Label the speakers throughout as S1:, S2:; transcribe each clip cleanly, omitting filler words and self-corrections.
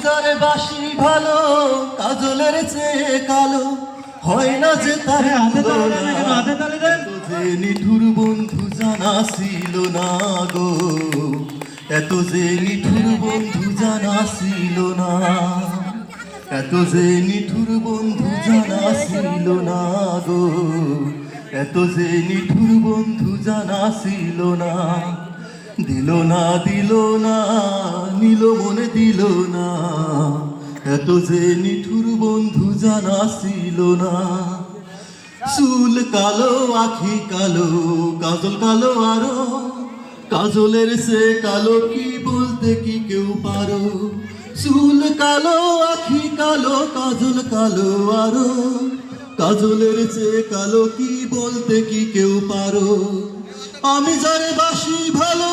S1: যারে বাসি ভালো কাজলের চেয়ে কালো হয় না যে তার যে নিঠুর বন্ধু জানা ছিল না গো, এত যে নিঠুর বন্ধু জানা ছিল না, এত যে নিঠুর বন্ধু জানা ছিল না গো, এত যে নিঠুর বন্ধু জানা ছিল না। দিল না দিল না নিল মনে দিল না, এত যে নিঠুর বন্ধু জানা ছিল না। চুল কালো আখি কালো কাজল কালো আরো, কাজলের সে কালো কি বলতে কি কেউ পারো। চুল কালো আখি কালো কাজল কালো আরো, কাজলের সে কালো কি বলতে কি কেউ পারো। আমি যারে বাসি ভালো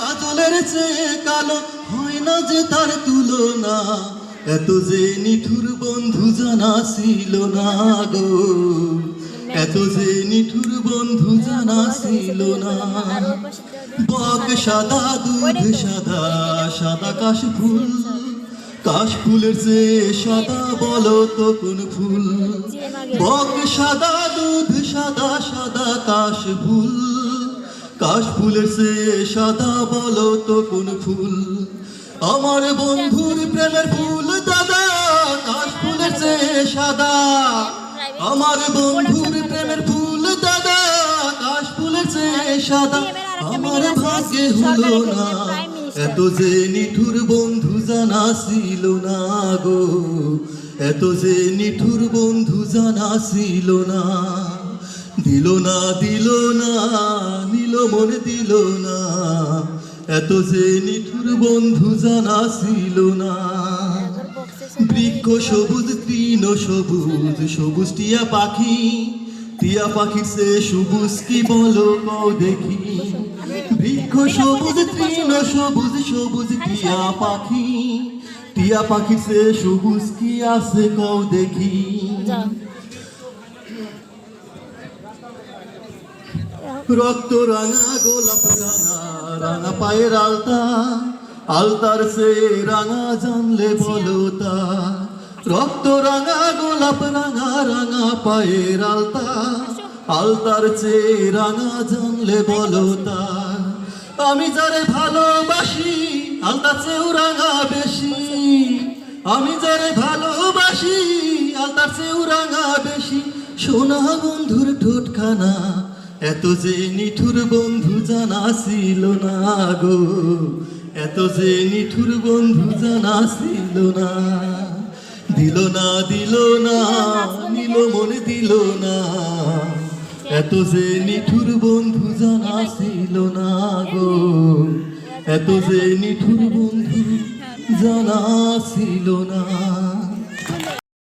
S1: কাজলের চেয়ে কালো হয় না যে তার তুলনা, এত যে নিঠুর বন্ধু জানা ছিল না গো, এত যে নিঠুর বন্ধু জানা ছিল না। বক সাদা দুধ সাদা সাদা কাশ ফুল, কাশ ফুলের চেয়ে সাদা বলো তো কোন ফুল। বক সাদা দুধ সাদা সাদা কাশ ফুল, কাশ ফুলের চেয়ে সাদা বলো তো কোন ফুল। আমার বন্ধুর প্রেমের ফুল দাদা কাশ ফুলের চেয়ে সাদা, আমার বন্ধুর প্রেমের ফুল দাদা কাশ ফুলের চেয়ে সাদা। আমার ভাগ্যে হলো না এত যে নিঠুর বন্ধু জানা ছিল না গো, এত যে নিঠুর বন্ধু জানা ছিল না। দিল না দিল না নিল মনে দিল না, এত যে নিঠুর বন্ধু জানা ছিল না। বৃক্ষ সবুজ তৃণ সবুজ সবুজ টিয়া পাখি, টিয়া পাখির সে সবুজ কি বলো কও দেখি। বৃক্ষ সবুজ তৃণ সবুজ সবুজ টিয়া পাখি, টিয়া পাখির সে সবুজ কি আছে কও দেখি। রক্ত রাঙা গোলাপ রাঙা রাঙা পায়ের আলতা, আলতার সে রাঙা জানলে বলো তা। রক্ত রাঙা গোলাপ রাঙা রাঙা পায়ের আলতা, আলতার সে রাঙা জানলে বলো তা। আমি যারে ভালোবাসি আলতার চেয়েও রাঙা বেশি, আমি যারে ভালোবাসি আলতার চেয়েও রাঙা বেশি। সোনা বন্ধুর ঠোঁটখানা এত যে নিঠুর বন্ধু জানা ছিল না গো, এত যে নিঠুর বন্ধু জানা ছিল না। দিল না দিল না নিল মনে দিল না, এত যে নিঠুর বন্ধু জানা ছিল না গো, এত যে নিঠুর বন্ধু জানা ছিল না।